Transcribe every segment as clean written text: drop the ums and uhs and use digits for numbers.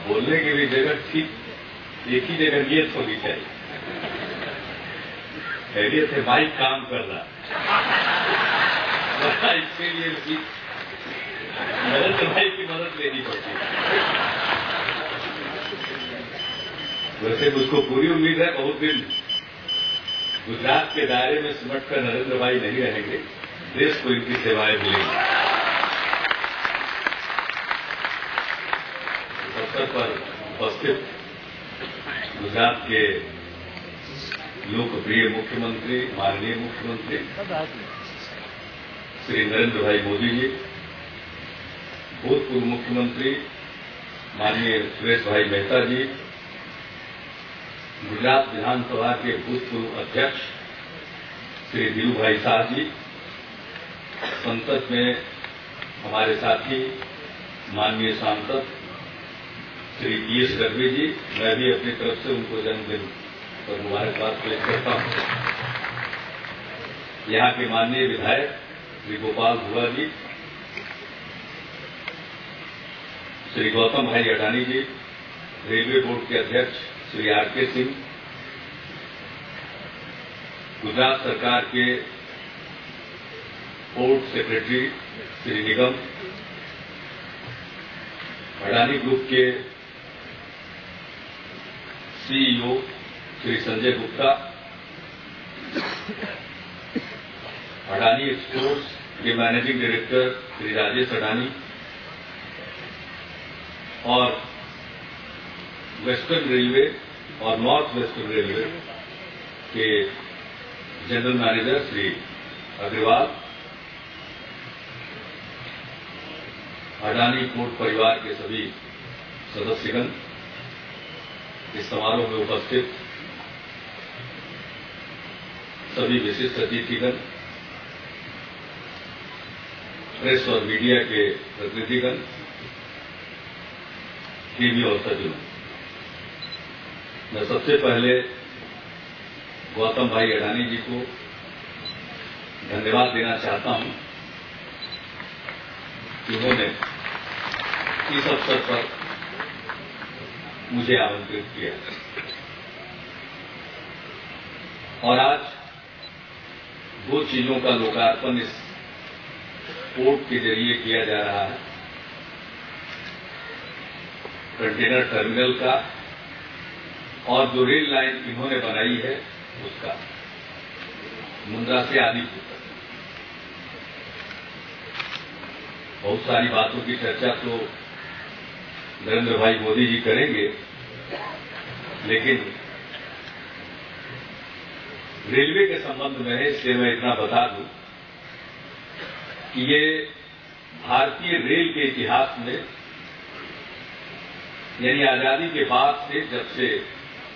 बोलने की भी जगह ठीक एक ही जगह नियत होनी चाहिए। खैरियत है, माइक काम कर रहा इसके लिए भी नरेंद्र भाई की मदद लेनी पड़ती है। वैसे मुझको पूरी उम्मीद है बहुत दिन गुजरात के दायरे में सिमट कर नरेंद्र भाई नहीं रहेंगे, देश को इनकी सेवाएं मिलेंगी। इस अवसर पर उपस्थित गुजरात के लोकप्रिय मुख्यमंत्री, माननीय मुख्यमंत्री श्री नरेंद्र भाई मोदी जी, भूतपूर्व मुख्यमंत्री माननीय सुरेश भाई मेहता जी, गुजरात विधानसभा के भूतपूर्व अध्यक्ष श्री धीरू भाई शाह जी, संसद में हमारे साथी माननीय सांसद श्री पीएस गढ़वी जी, मैं भी अपनी तरफ से उनको जन्मदिन पर मुबारकबाद पेश करता हूं। यहां के माननीय विधायक श्री गोपाल धुआ जी, श्री गौतम भाई अडानी जी, रेलवे बोर्ड के अध्यक्ष श्री आर.के. सिंह, गुजरात सरकार के port secretary Shri Nigam, Adani group के सीईओ श्री संजय गुप्ता, अडानी एक्सपोर्ट्स के मैनेजिंग डायरेक्टर श्री राजेश अडानी और वेस्टर्न रेलवे और नॉर्थ वेस्टर्न रेलवे के general manager Shri Agarwal, Adani port परिवार के सभी सदस्यगण, इस समारोह में उपस्थित सभी विशिष्ट अतिथिगण, प्रेस और मीडिया के प्रतिनिधिगण, टीवी और सज्जनों, मैं सबसे पहले गौतम भाई अडानी जी को धन्यवाद देना चाहता हूं कि उन्होंने इस अवसर पर मुझे आमंत्रित किया और आज दो चीजों का लोकार्पण इस पोर्ट के जरिए किया जा रहा है, कंटेनर टर्मिनल का और जो रेल लाइन इन्होंने बनाई है उसका, मुंद्रा से आदिपुर तक। बहुत सारी बातों की चर्चा तो नरेंद्र भाई मोदी जी करेंगे, लेकिन रेलवे के संबंध में है, इसलिए मैं इतना बता दूं कि ये भारतीय रेल के इतिहास में, यानी आजादी के बाद से, जब से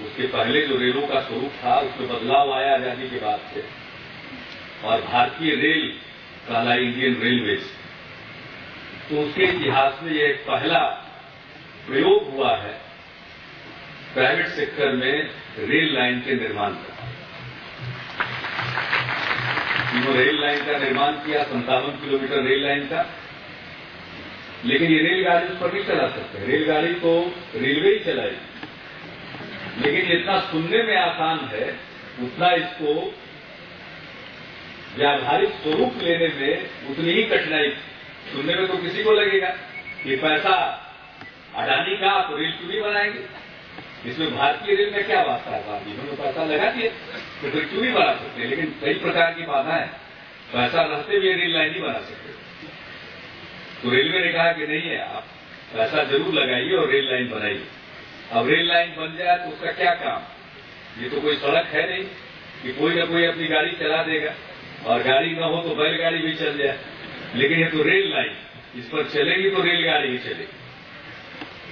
उसके पहले जो रेलों का स्वरूप था उसमें बदलाव आया आजादी के बाद से, और भारतीय रेल कहलाई इंडियन रेलवेज, तो उसके इतिहास में यह एक पहला प्रयोग हुआ है प्राइवेट सेक्टर में रेल लाइन के निर्माण का। इन्होंने रेल लाइन का निर्माण किया, 57 किलोमीटर रेल लाइन का, लेकिन ये रेलगाड़ी उस पर नहीं चला सकते, रेलगाड़ी तो रेलवे ही चलाएगी, लेकिन जितना सुनने में आसान है उतना इसको व्यावहारिक स्वरूप लेने में उतनी ही कठिनाई। सुनने में तो किसी को लगेगा कि पैसा अडानी का तो रेल क्यों नहीं बनाएंगे, इसमें भारतीय रेल में क्या वास्ता है, साहब इन्होंने पैसा लगा दिया तो फिर क्यों नहीं बना सकते। लेकिन कई प्रकार की बाधाएं, पैसा रहते हुए रेल लाइन नहीं बना सकते। तो रेलवे ने कहा कि नहीं है, आप पैसा जरूर लगाइए और रेल लाइन बनाइए। अब रेल लाइन बन जाए तो उसका क्या काम, ये तो कोई सड़क है नहीं कि कोई ना कोई अपनी गाड़ी चला देगा, और गाड़ी न हो तो बैलगाड़ी भी चल जाए, लेकिन ये तो रेल लाइन, इस पर चलेगी तो रेलगाड़ी ही चलेगी,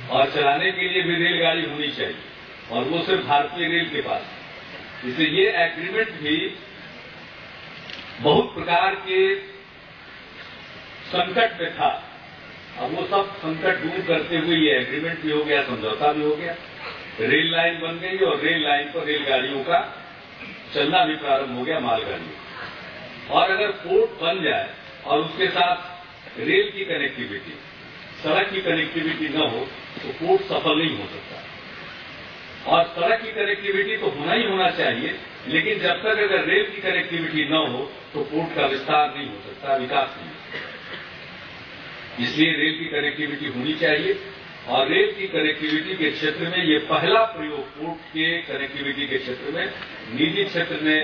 और चलाने के लिए भी रेलगाड़ी होनी चाहिए, और वो सिर्फ भारतीय रेल के पास। इसलिए ये एग्रीमेंट भी बहुत प्रकार के संकट में था, अब वो सब संकट दूर करते हुए ये एग्रीमेंट भी हो गया, समझौता भी हो गया, रेल लाइन बन गई और रेल लाइन पर रेलगाड़ियों का चलना भी प्रारंभ हो गया, मालगाड़ियों। और अगर पोर्ट बन जाए और उसके साथ रेल की कनेक्टिविटी, सड़क की कनेक्टिविटी न हो, तो पोर्ट सफल नहीं हो सकता। और सड़क की कनेक्टिविटी तो होना ही होना चाहिए, लेकिन जब तक अगर रेल की कनेक्टिविटी न हो तो पोर्ट का विस्तार नहीं हो सकता, विकास नहीं हो सकता। इसलिए रेल की कनेक्टिविटी होनी चाहिए। और रेल की कनेक्टिविटी के क्षेत्र में ये पहला प्रयोग पोर्ट के कनेक्टिविटी के क्षेत्र में निजी क्षेत्र ने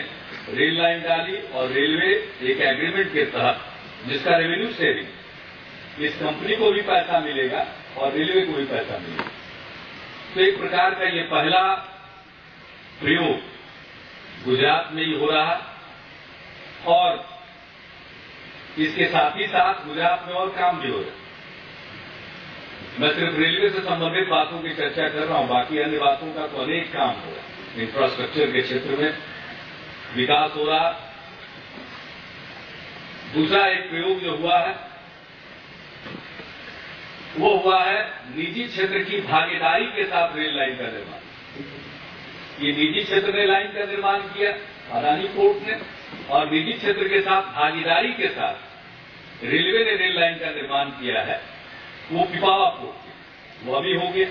रेल लाइन डाली और रेलवे एक एग्रीमेंट के तहत जिसका रेवेन्यू शेयरिंग इस कंपनी को भी पैसा मिलेगा और रेलवे को भी पैसा मिलेगा। तो एक प्रकार का ये पहला प्रयोग गुजरात में ही हो रहा है और इसके साथ ही साथ गुजरात में और काम भी हो रहा है। मैं सिर्फ रेलवे से संबंधित बातों की चर्चा कर रहा हूं, बाकी अन्य बातों का तो अनेक काम हो रहा है। इंफ्रास्ट्रक्चर के क्षेत्र में विकास हो रहा। दूसरा एक प्रयोग जो हुआ है वो हुआ है निजी क्षेत्र की भागीदारी के साथ रेल लाइन का निर्माण। ये निजी क्षेत्र ने लाइन का निर्माण किया, अदानी पोर्ट ने, और निजी क्षेत्र के साथ भागीदारी के साथ रेलवे ने रेल लाइन का निर्माण किया है। वो पिपावा पोर्ट वो अभी हो गया।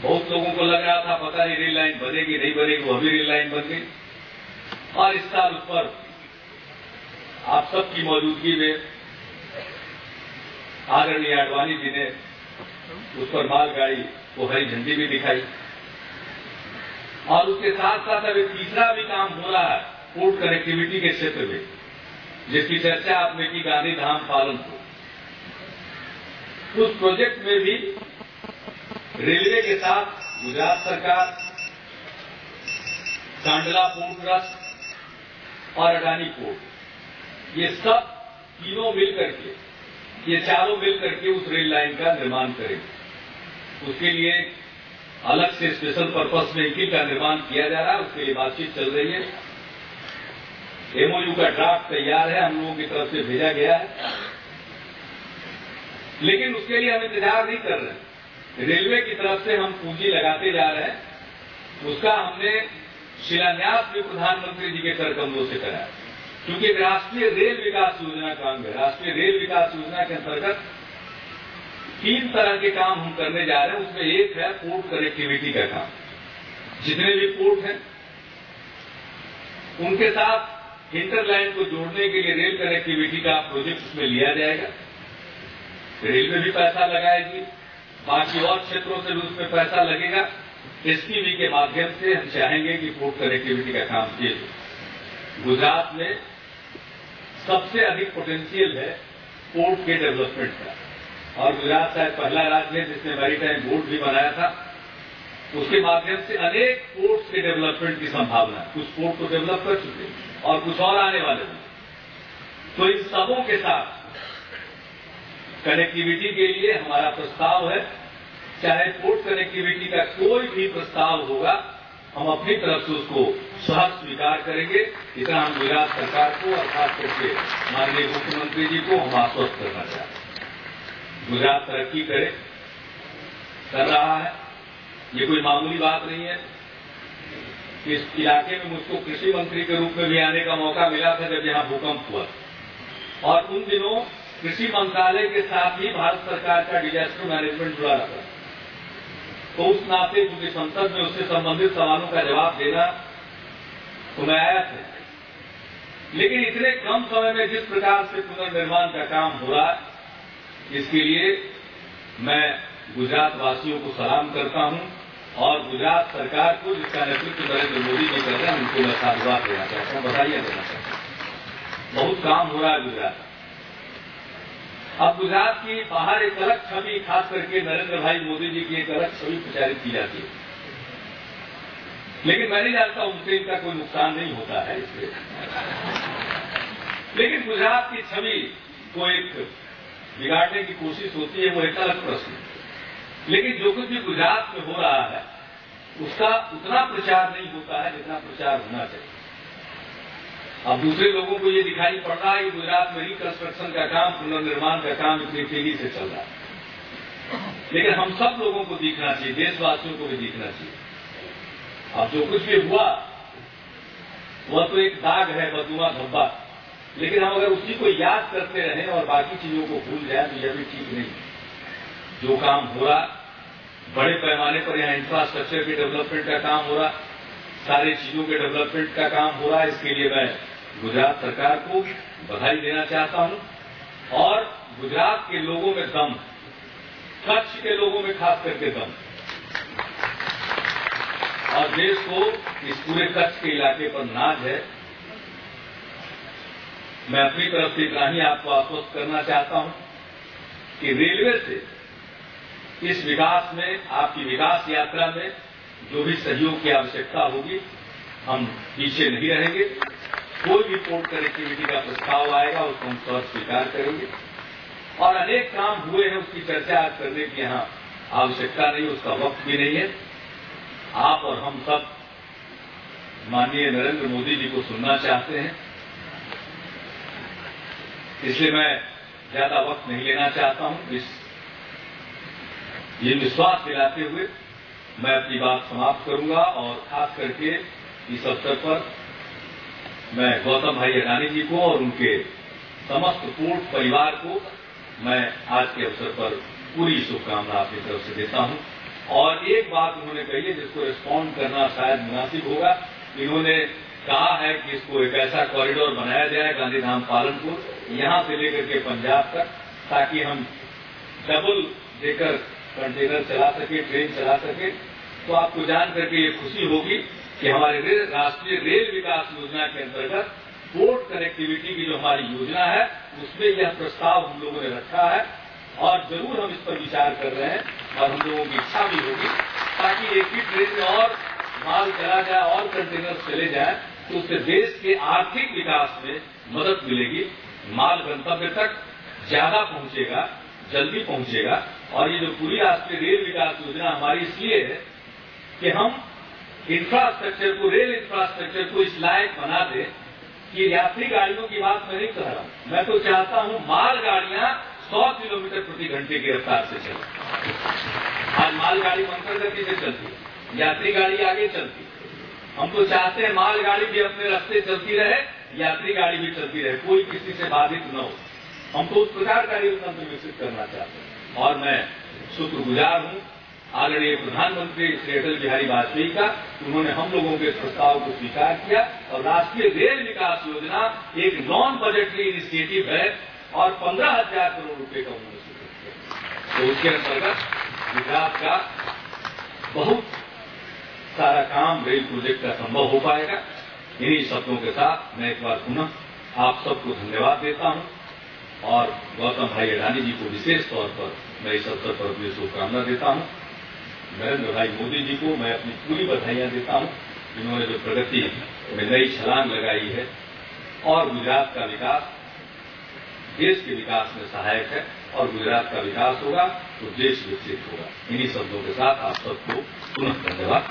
बहुत लोगों को लग रहा था पता नहीं रेल लाइन बनेगी नहीं बनेगी, वो अभी रेल लाइन बन गई। और इस साल उस पर आप सबकी मौजूदगी में आदरणीय आडवाणी जी ने उस पर मालगाड़ी को हरी झंडी भी दिखाई। और उसके साथ साथ अभी तीसरा भी काम हो रहा है पोर्ट कनेक्टिविटी के क्षेत्र में, जिसकी चर्चा आपने की, गांधी धाम पालनपुर। उस प्रोजेक्ट में भी रेलवे के साथ गुजरात सरकार, कांडला पोर्ट ट्रस्ट और अडानी पोर्ट, ये सब तीनों मिलकर के, ये चारों मिलकर के उस रेल लाइन का निर्माण करेंगे। उसके लिए अलग से स्पेशल पर्पस व्हीकल का निर्माण किया जा रहा है, उसके लिए बातचीत चल रही है। एमओयू का ड्राफ्ट तैयार है, हम लोगों की तरफ से भेजा गया है, लेकिन उसके लिए हम इंतजार नहीं कर रहे। रेलवे की तरफ से हम पूंजी लगाते जा रहे हैं। उसका हमने शिलान्यास भी प्रधानमंत्री जी के कर कमलों से कराया, क्योंकि राष्ट्रीय रेल विकास योजना का अंग है। राष्ट्रीय रेल विकास योजना के अंतर्गत 3 तरह के काम हम करने जा रहे हैं। उसमें एक है पोर्ट कनेक्टिविटी का काम। जितने भी पोर्ट हैं उनके साथ इंटरलाइन को जोड़ने के लिए रेल कनेक्टिविटी का प्रोजेक्ट उसमें लिया जाएगा। रेलवे भी पैसा लगाएगी, बाकी और क्षेत्रों से भी उसमें पैसा लगेगा। एसपीवी के माध्यम से हम चाहेंगे कि पोर्ट कनेक्टिविटी का काम किए। गुजरात में सबसे अधिक पोटेंशियल है पोर्ट के डेवलपमेंट का, और गुजरात शायद पहला राज्य है जिसने मैरीटाइम बोर्ड भी बनाया था। उसके माध्यम से अनेक पोर्ट्स के डेवलपमेंट की संभावना है। कुछ पोर्ट को डेवलप कर चुके हैं और कुछ और आने वाले हैं। तो इन सबों के साथ कनेक्टिविटी के लिए हमारा प्रस्ताव है। चाहे पोर्ट कनेक्टिविटी का कोई भी प्रस्ताव होगा, हम अपनी तरफ से उसको सहर्ष स्वीकार करेंगे। इतना हम गुजरात सरकार को और खास करके माननीय मुख्यमंत्री जी को हम आश्वस्त करना चाहते हैं। गुजरात तरक्की कर रहा है, ये कोई मामूली बात नहीं है। इस इलाके में मुझको कृषि मंत्री के रूप में भी आने का मौका मिला था जब यहां भूकंप हुआ, और उन दिनों कृषि मंत्रालय के साथ ही भारत सरकार का डिजास्टर मैनेजमेंट जुड़ा रहा। तो उस नाते क्योंकि संसद में उससे संबंधित सवालों का जवाब देना तो मैं आया था, लेकिन इतने कम समय में जिस प्रकार से पुनर्निर्माण का काम हो रहा है, इसके लिए मैं गुजरात वासियों को सलाम करता हूं और गुजरात सरकार को, जिसका नेतृत्व नरेंद्र मोदी जी कर रहे हैं, उनको मैं साधुवाद देना चाहता हूं, बधाइयां देना चाहता हूं। बहुत काम हो रहा है गुजरात। अब गुजरात की बाहर एक अलग छवि, खास करके नरेंद्र भाई मोदी जी की एक अलग छवि प्रचारित की जाती है, लेकिन मैं नहीं जानता उनसे इनका कोई नुकसान नहीं होता है इससे। लेकिन गुजरात की छवि को एक बिगाड़ने की कोशिश होती है, वो एक अलग प्रश्न है। लेकिन जो कुछ भी गुजरात में हो रहा है उसका उतना प्रचार नहीं होता है जितना प्रचार होना चाहिए। अब दूसरे लोगों को ये दिखाई पड़ रहा है कि गुजरात में रिकंस्ट्रक्शन का काम, पुनर्निर्माण का काम इतनी तेजी से चल रहा है, लेकिन हम सब लोगों को दिखना चाहिए, देशवासियों को भी दिखना चाहिए। अब जो कुछ भी हुआ वह तो एक दाग है, बदनुमा धब्बा, लेकिन हम अगर उसी को याद करते रहें और बाकी चीजों को भूल जाए तो यह भी ठीक नहीं। जो काम हो रहा बड़े पैमाने पर यहाँ इंफ्रास्ट्रक्चर के डेवलपमेंट का काम हो रहा, सारी चीजों के डेवलपमेंट का काम हो रहा है। इसके लिए मैं गुजरात सरकार को बधाई देना चाहता हूं और गुजरात के लोगों में दम, कच्छ के लोगों में खास करके दम, और देश को इस पूरे कच्छ के इलाके पर नाज है। मैं अपनी तरफ से इतना ही आपको आश्वस्त करना चाहता हूं कि रेलवे से इस विकास में, आपकी विकास यात्रा में जो भी सहयोग की आवश्यकता होगी, हम पीछे नहीं रहेंगे। कोई भी पोर्ट कनेक्टिविटी का प्रस्ताव आएगा उसको हम सह स्वीकार करेंगे। और अनेक काम हुए हैं, उसकी चर्चा आज करने की यहाँ आवश्यकता नहीं, उसका वक्त भी नहीं है। आप और हम सब माननीय नरेंद्र मोदी जी को सुनना चाहते हैं, इसलिए मैं ज्यादा वक्त नहीं लेना चाहता हूं। ये विश्वास दिलाते हुए मैं अपनी बात समाप्त करूंगा और खास करके इस अवसर पर मैं गौतम भाई अडानी जी को और उनके समस्त पोर्ट परिवार को मैं आज के अवसर पर पूरी शुभकामना अपनी तरफ से देता हूं। और एक बात उन्होंने कही है जिसको रिस्पॉन्ड करना शायद मुनासिब होगा। इन्होंने कहा है कि इसको एक ऐसा कॉरिडोर बनाया जाए गांधीधाम पालनपुर, यहां से लेकर के पंजाब तक, ताकि हम डबल डेकर कंटेनर चला सके, ट्रेन चला सके। तो आपको जान करके ये खुशी होगी कि हमारे राष्ट्रीय रेल विकास योजना के अंतर्गत पोर्ट कनेक्टिविटी की जो हमारी योजना है उसमें यह प्रस्ताव हम लोगों ने रखा है और जरूर हम इस पर विचार कर रहे हैं और हम लोगों की इच्छा भी होगी ताकि एक ही ट्रेन में और माल चला जाए और कंटेनर चले जाए, तो उससे देश के आर्थिक विकास में मदद मिलेगी। माल गंतव्य तक ज्यादा पहुंचेगा, जल्दी पहुंचेगा। और ये जो पूरी राष्ट्रीय रेल विकास योजना हमारी इसलिए है कि हम इंफ्रास्ट्रक्चर को, रेल इंफ्रास्ट्रक्चर को इस लायक बना दें कि यात्री गाड़ियों की बात मैं नहीं कह रहा हूं, मैं तो चाहता हूं माल गाड़ियां 100 किलोमीटर प्रति घंटे की रफ्तार से चले। आज मालगाड़ी मंथर गति से चलती है, यात्री गाड़ी आगे चलती है। हम तो चाहते हैं मालगाड़ी भी अपने रास्ते चलती रहे, यात्री गाड़ी भी चलती रहे, कोई किसी से बाधित न हो। हम तो उस प्रकार का रेल तंत्र विकसित करना चाहते हैं। और मैं शुक्रगुजार हूं आदरणीय प्रधानमंत्री श्री अटल बिहारी वाजपेयी का, उन्होंने हम लोगों के प्रस्ताव को स्वीकार किया और राष्ट्रीय रेल विकास योजना एक नॉन बजटरी इनिशिएटिव है और 15,000 करोड़ रुपए का उन्होंने स्वीकृत किया। तो उसके अंतर्गत गुजरात का बहुत सारा काम रेल प्रोजेक्ट का संभव हो पाएगा। इन्हीं शब्दों के साथ मैं एक बार पुनः आप सबको धन्यवाद देता हूं और गौतम भाई अडानी जी को विशेष तौर पर मैं इस अवसर पर अपनी शुभकामना देता हूं। नरेंद्र भाई मोदी जी को मैं अपनी पूरी बधाइयां देता हूं, जिन्होंने जो प्रगति में नई छलांग लगाई है और गुजरात का विकास देश के विकास में सहायक है और गुजरात का विकास होगा तो देश विकसित होगा। इन्हीं शब्दों के साथ आप सबको पुनः धन्यवाद।